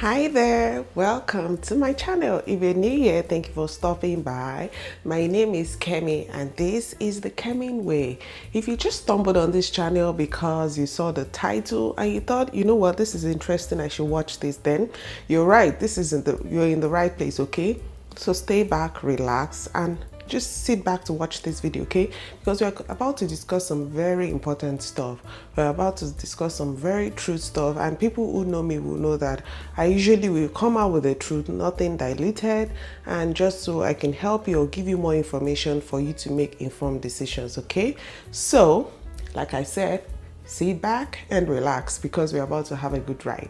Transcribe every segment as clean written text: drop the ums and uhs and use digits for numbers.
Hi there, welcome to my channel. If you're new here, thank you for stopping by. My name is Kemi and this is the Kemi-ing way. If you just stumbled on this channel because you saw the title and you thought, you know what, this is interesting, I should watch this, then you're right, you're in the right place, okay? So stay back, relax, and just sit back to watch this video, okay? Because we're about to discuss some very important stuff. We're about to discuss some very true stuff, and people who know me will know that I usually will come out with the truth, nothing diluted, and just so I can help you or give you more information for you to make informed decisions, okay? So, like I said, sit back and relax because we're about to have a good ride.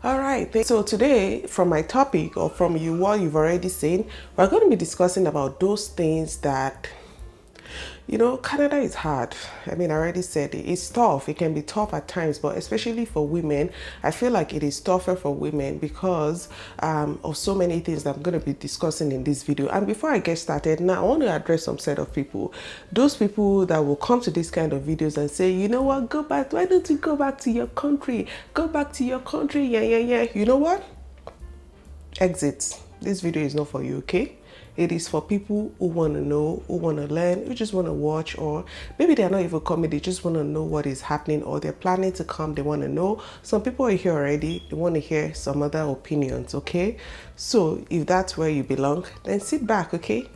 All right, so today from my topic or from what you've already seen, we're going to be discussing about those things that, you know, Canada is hard. I mean, I already said it. It's tough. It can be tough at times, but especially for women, I feel like it is tougher for women because of so many things that I'm going to be discussing in this video. And before I get started, now I want to address some set of people. Those people that will come to this kind of videos and say, you know what, go back. Why don't you go back to your country? Go back to your country. Yeah. You know what? Exit. This video is not for you, okay? It is for people who want to know, who want to learn, who just want to watch, or maybe they're not even coming, they just want to know what is happening, or they're planning to come, they want to know. Some people are here already, they want to hear some other opinions, okay? So if that's where you belong, then sit back, okay?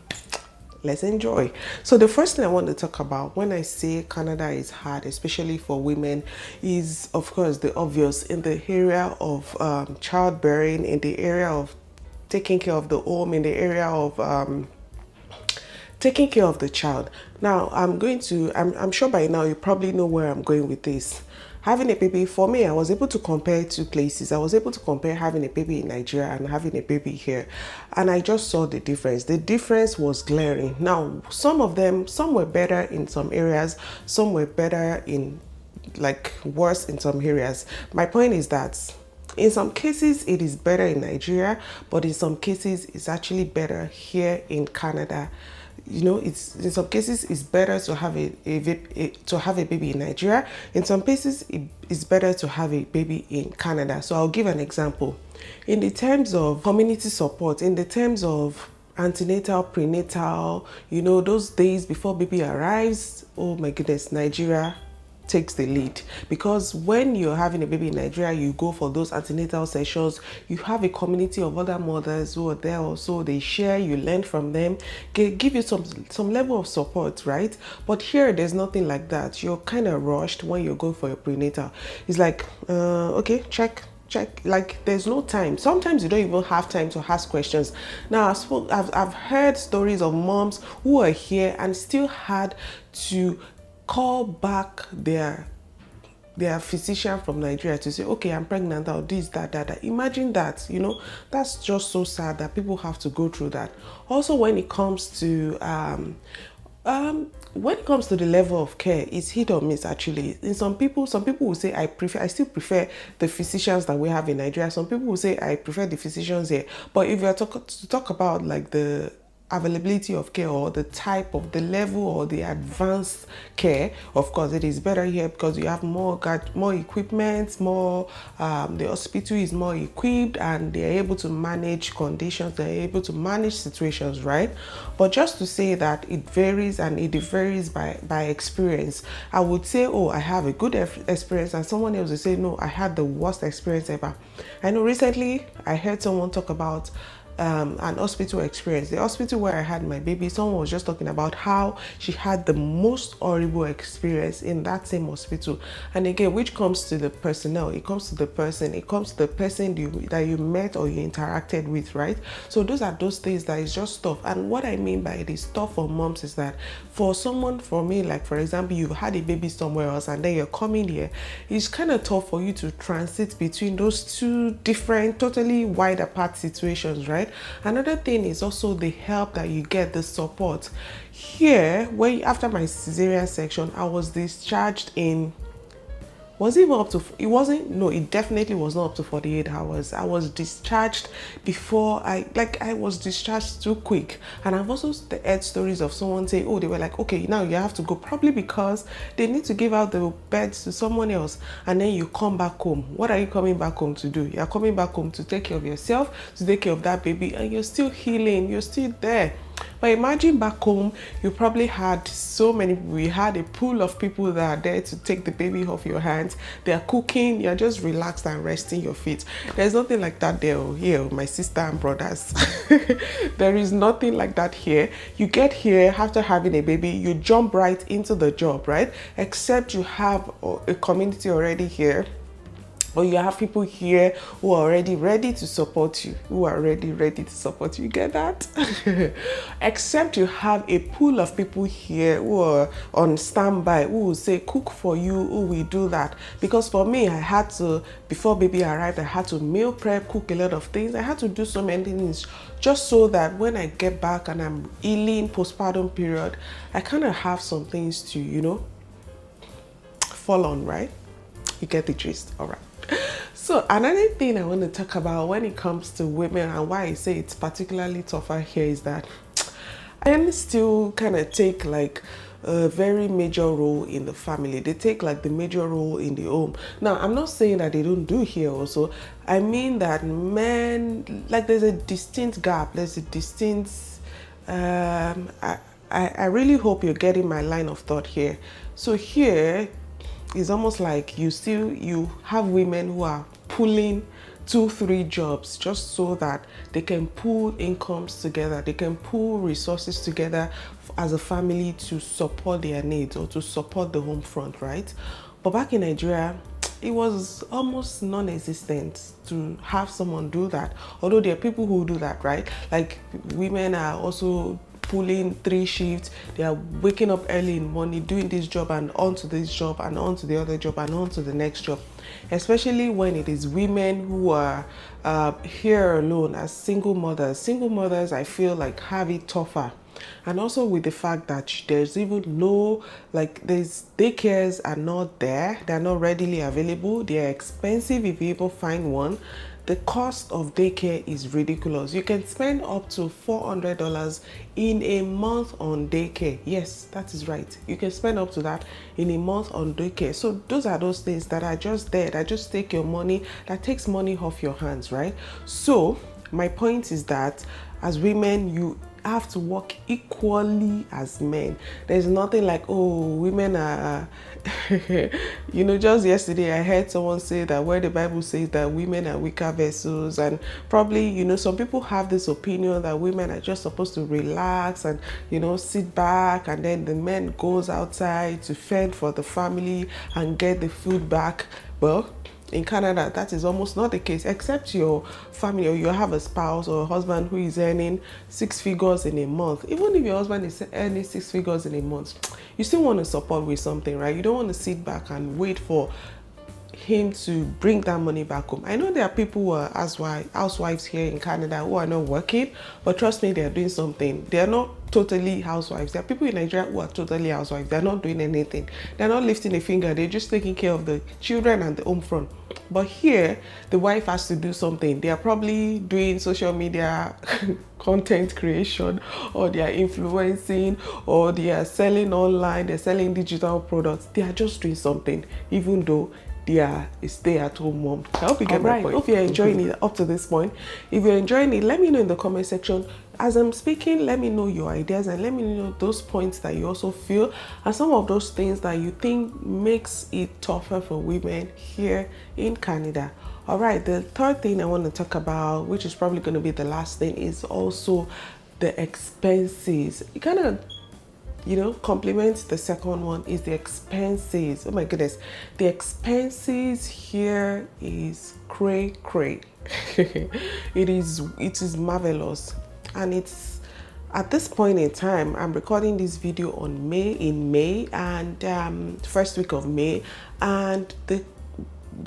Let's enjoy. So the first thing I want to talk about when I say Canada is hard, especially for women, is of course the obvious in the area of childbearing, in the area of taking care of the home, in the area of taking care of the child. Now, I'm sure by now you probably know where I'm going with this. Having a baby, for me, I was able to compare two places. I was able to compare having a baby in Nigeria and having a baby here. And I just saw the difference. The difference was glaring. Now, some were better in some areas, some were better in, like, worse in some areas. My point is that in some cases, it is better in Nigeria, but in some cases, it's actually better here in Canada. You know, it's in some cases it's better to have a baby in Nigeria. In some cases, it's better to have a baby in Canada. So I'll give an example. In the terms of community support, in the terms of antenatal, prenatal, you know, those days before baby arrives, oh my goodness, Nigeria takes the lead, because when you're having a baby in Nigeria, you go for those antenatal sessions, you have a community of other mothers who are there also, they share, you learn from them, give you some level of support, right? But here there's nothing like that. You're kind of rushed when you're going for your prenatal. It's like okay, check, like there's no time. Sometimes you don't even have time to ask questions. Now I've heard stories of moms who are here and still had to call back their physician from Nigeria to say, okay, I'm pregnant, or this, that. Imagine that, you know, that's just so sad that people have to go through that. Also, when it comes to the level of care, it's hit or miss actually. In some people will say I still prefer the physicians that we have in Nigeria. Some people will say I prefer the physicians here. But if you're to talk about like the availability of care or the type of the level or the advanced care, of course it is better here because you have more equipment, more the hospital is more equipped and they are able to manage conditions, they are able to manage situations, right? But just to say that it varies, and it varies by experience. I would say, oh, I have a good experience, and someone else will say, no, I had the worst experience ever. I know recently I heard someone talk about an hospital experience. The hospital where I had my baby, someone was just talking about how she had the most horrible experience in that same hospital. And again, which comes to the personnel, it comes to the person that you met or you interacted with, right? So those are those things that is just tough. And what I mean by it is tough for moms is that for me, like for example, you've had a baby somewhere else and then you're coming here, it's kind of tough for you to transit between those two different, totally wide apart situations, right? Another thing is also the help that you get, the support. Here, after my cesarean section, I was discharged in Was it even up to, it wasn't, no, it definitely was not up to 48 hours. I was discharged before I was discharged too quick. And I've also heard stories of someone saying, oh, they were like, okay, now you have to go, probably because they need to give out the beds to someone else, and then you come back home. What are you coming back home to do? You're coming back home to take care of yourself, to take care of that baby, and you're still healing, you're still there. But imagine back home, you probably had so many people. We had a pool of people that are there to take the baby off your hands. They are cooking, you're just relaxed and resting your feet. There's nothing like that there or here, my sister and brothers. There is nothing like that here. You get here after having a baby, you jump right into the job, right? Except you have a community already here, or you have people here who are already ready to support you, You get that? Except you have a pool of people here who are on standby, who will say, cook for you, who will do that. Because for me, I had to, before baby arrived, I had to meal prep, cook a lot of things. I had to do so many things just so that when I get back and I'm healing postpartum period, I kind of have some things to, fall on, right? You get the gist, all right. So another thing I want to talk about when it comes to women and why I say it's particularly tougher here is that I still kind of take like a very major role in the family. They take like the major role in the home. Now, I'm not saying that they don't do here also. I mean that men, like there's a distinct gap. There's a distinct, I really hope you're getting my line of thought here. So here, it's almost like you have women who are pulling 2-3 jobs just so that they can pool incomes together, they can pool resources together as a family to support their needs or to support the home front, right? But back in Nigeria, it was almost non-existent to have someone do that, although there are people who do that, right? Like women are also pulling 3 shifts. They are waking up early in the morning, doing this job and on to this job and on to the other job and on to the next job. Especially when it is women who are here alone as single mothers. Single mothers, I feel like, have it tougher. And also with the fact that there's even no, like, there's daycares are not there. They're not readily available. They're expensive if you even find one. The cost of daycare is ridiculous. You can spend up to $400 in a month on daycare. Yes, that is right. You can spend up to that in a month on daycare. So those are those things that are just there, that just take your money, that takes money off your hands, right? So my point is that as women, you have to work equally as men. There's nothing like, oh, women are just yesterday I heard someone say that where the Bible says that women are weaker vessels, and probably some people have this opinion that women are just supposed to relax and sit back, and then the man goes outside to fend for the family and get the food back. Well, in Canada, that is almost not the case, except your family or you have a spouse or a husband who is earning 6 figures in a month. Even if your husband is earning 6 figures in a month, you still want to support with something, right? You don't want to sit back and wait for him to bring that money back home. I know there are people who are housewives here in Canada who are not working, but trust me, they are doing something. They are not totally housewives. There are people in Nigeria who are totally housewives. They're not doing anything. They're not lifting a finger. They're just taking care of the children and the home front. But here, the wife has to do something. They are probably doing social media content creation, or they are influencing, or they are selling online, they're selling digital products. They are just doing something, even though they are a stay-at-home mom. I hope you get my point. Hope you're enjoying it up to this point. If you're enjoying it, let me know in the comment section. As I'm speaking, let me know your ideas and let me know those points that you also feel and some of those things that you think makes it tougher for women here in Canada. All right, the third thing I want to talk about, which is probably going to be the last thing, is also the expenses. It kind of complements the second one, is the expenses. Oh my goodness, the expenses here is cray. It is marvelous, and it's at this point in time. I'm recording this video in May and first week of May, and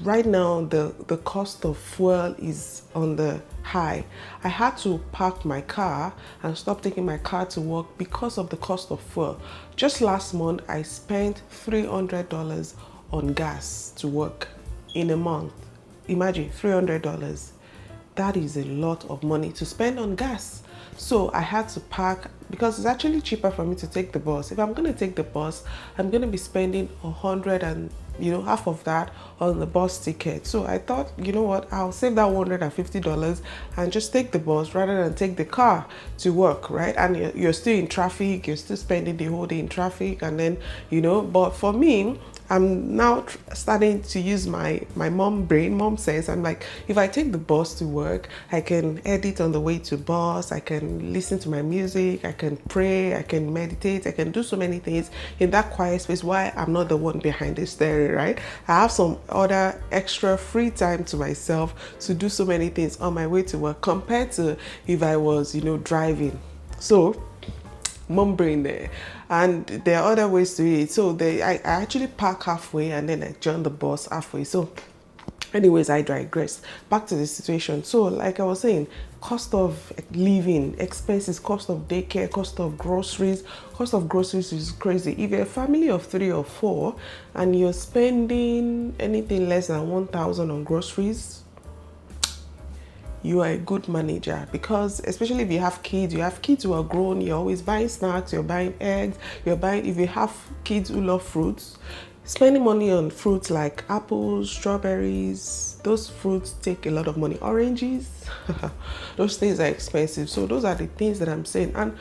right now the cost of fuel is on the high. I had to park my car and stop taking my car to work because of the cost of fuel. Just last month I spent $300 on gas to work in a month. Imagine $300. That is a lot of money to spend on gas. So I had to park because it's actually cheaper for me to take the bus. If I'm going to take the bus, I'm going to be spending 100 and half of that on the bus ticket. So I thought, you know what, I'll save that $150 and just take the bus rather than take the car to work, right? And you're still in traffic, you're still spending the whole day in traffic, and then but for me, I'm now starting to use my mom sense. I'm like, if I take the bus to work, I can edit on the way to bus, I can listen to my music, I can pray, I can meditate, I can do so many things in that quiet space while I'm not the one behind the steering, right? I have some other extra free time to myself to do so many things on my way to work compared to if I was, driving. So mom brain there, and there are other ways to it. So I actually park halfway and then I join the bus halfway. So anyways, I digress. Back to the situation. So like I was saying, cost of living, expenses, cost of daycare, cost of groceries. Cost of groceries is crazy. If you're a family of 3 or 4 and you're spending anything less than 1,000 on groceries, you are a good manager, because especially if you have kids who are grown, you're always buying snacks, you're buying eggs, if you have kids who love fruits, spending money on fruits like apples, strawberries, those fruits take a lot of money. Oranges, those things are expensive. So those are the things that I'm saying. And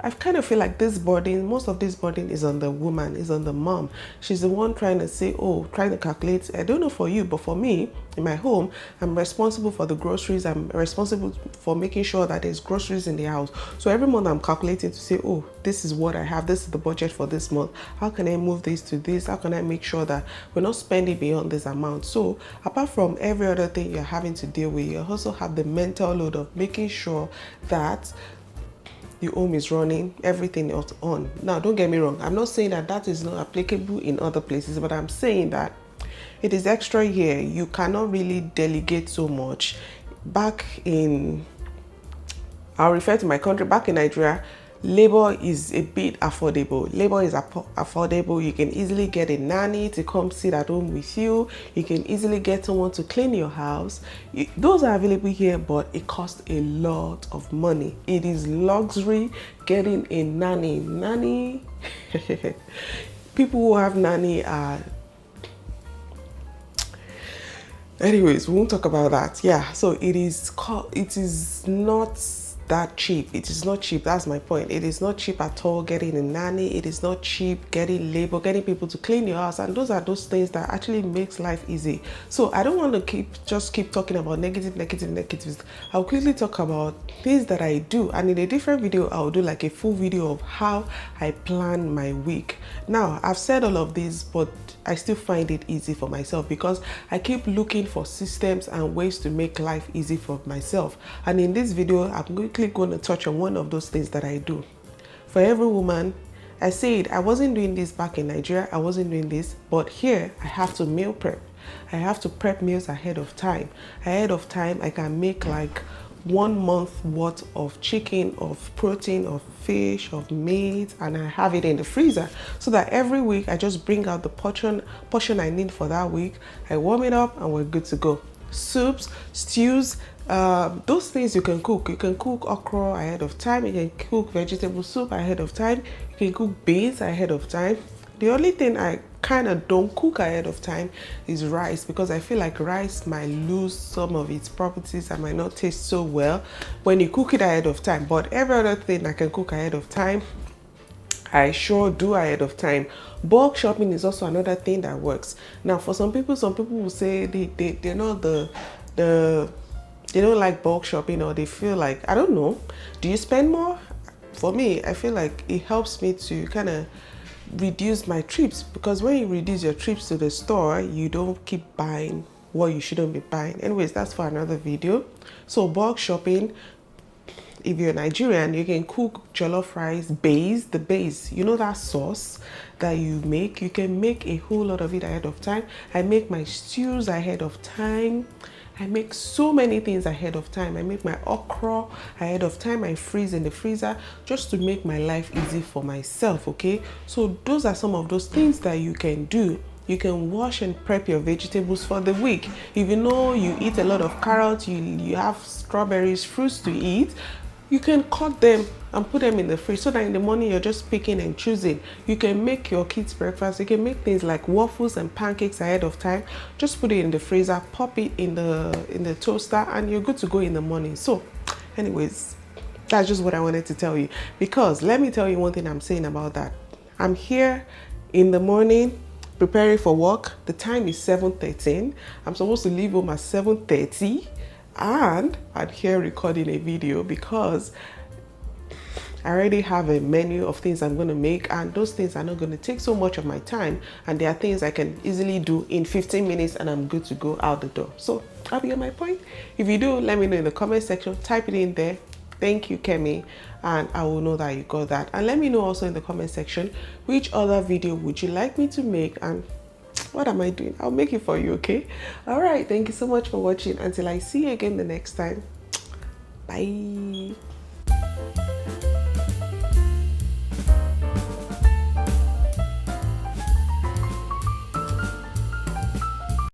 I kind of feel like most of this burden is on the woman, is on the mom. She's the one trying to calculate. I don't know for you, but for me, in my home, I'm responsible for the groceries. I'm responsible for making sure that there's groceries in the house. So every month I'm calculating to say, this is what I have. This is the budget for this month. How can I move this to this? How can I make sure that we're not spending beyond this amount? So apart from every other thing you're having to deal with, you also have the mental load of making sure that the home is running, everything else on. Now, don't get me wrong. I'm not saying that is not applicable in other places, but I'm saying that it is extra here. You cannot really delegate so much. I'll refer to my country, back in Nigeria, labor is a bit affordable. Labor is affordable. You can easily get a nanny to come sit at home with you. You can easily get someone to clean your house. Those are available here, but it costs a lot of money. It is luxury getting a nanny. People who have nanny are... Anyways, we won't talk about that. Yeah, so it is not that cheap. It is not cheap. That's my point. It is not cheap at all getting a nanny. It is not cheap getting labor, getting people to clean your house. And those are those things that actually makes life easy. So I don't want to keep talking about negatives. I'll quickly talk about things that I do. And in a different video, I'll do like a full video of how I plan my week. Now, I've said all of this, but I still find it easy for myself because I keep looking for systems and ways to make life easy for myself. And in this video, I'm quickly going to touch on one of those things that I do. For every woman, I said I wasn't doing this back in Nigeria. I wasn't doing this, but here I have to meal prep. I have to prep meals ahead of time. Ahead of time, I can make like 1 month worth of chicken, of protein, of fish, of meat, and I have it in the freezer so that every week I just bring out the portion I need for that week. I warm it up and we're good to go. Soups, stews, those things you can cook. You can cook okra ahead of time. You can cook vegetable soup ahead of time. You can cook beans ahead of time. The only thing I kind of don't cook ahead of time is rice, because I feel like rice might lose some of its properties and might not taste so well when you cook it ahead of time. But every other thing I can cook ahead of time, I sure do ahead of time. Bulk shopping is also another thing that works. Now, for some people will say they're not they don't like bulk shopping, or they feel like, I don't know, do you spend more? For me, I feel like it helps me to kind of reduce my trips, because when you reduce your trips to the store, you don't keep buying what you shouldn't be buying. Anyways, that's for another video. So bulk shopping, if you're Nigerian, you can cook jollof rice the base, you know, that sauce that you make, you can make a whole lot of it ahead of time. I make my stews ahead of time. I make so many things ahead of time. I make my okra ahead of time. I freeze in the freezer just to make my life easy for myself, okay? So those are some of those things that you can do You can wash and prep your vegetables for the week. If you know you eat a lot of carrots, you have strawberries, fruits to eat, you can cut them and put them in the fridge so that in the morning you're just picking and choosing. You can make your kids breakfast. You can make things like waffles and pancakes ahead of time. Just put it in the freezer, pop it in the toaster, and you're good to go in the morning. So anyways, that's just what I wanted to tell you. Because let me tell you one thing I'm saying about that. I'm here in the morning preparing for work. The time is 7:13. I'm supposed to leave home at 7:30. And I'm here recording a video because I already have a menu of things I'm going to make, and those things are not going to take so much of my time, and there are things I can easily do in 15 minutes and I'm good to go out the door. So I'll be on my point. If you do, let me know in the comment section. Type it in there. Thank you, Kemi, and I will know that you got that. And let me know also in the comment section which other video would you like me to make, and what am I doing? I'll make it for you, okay? All right, thank you so much for watching. Until I see you again the next time. Bye.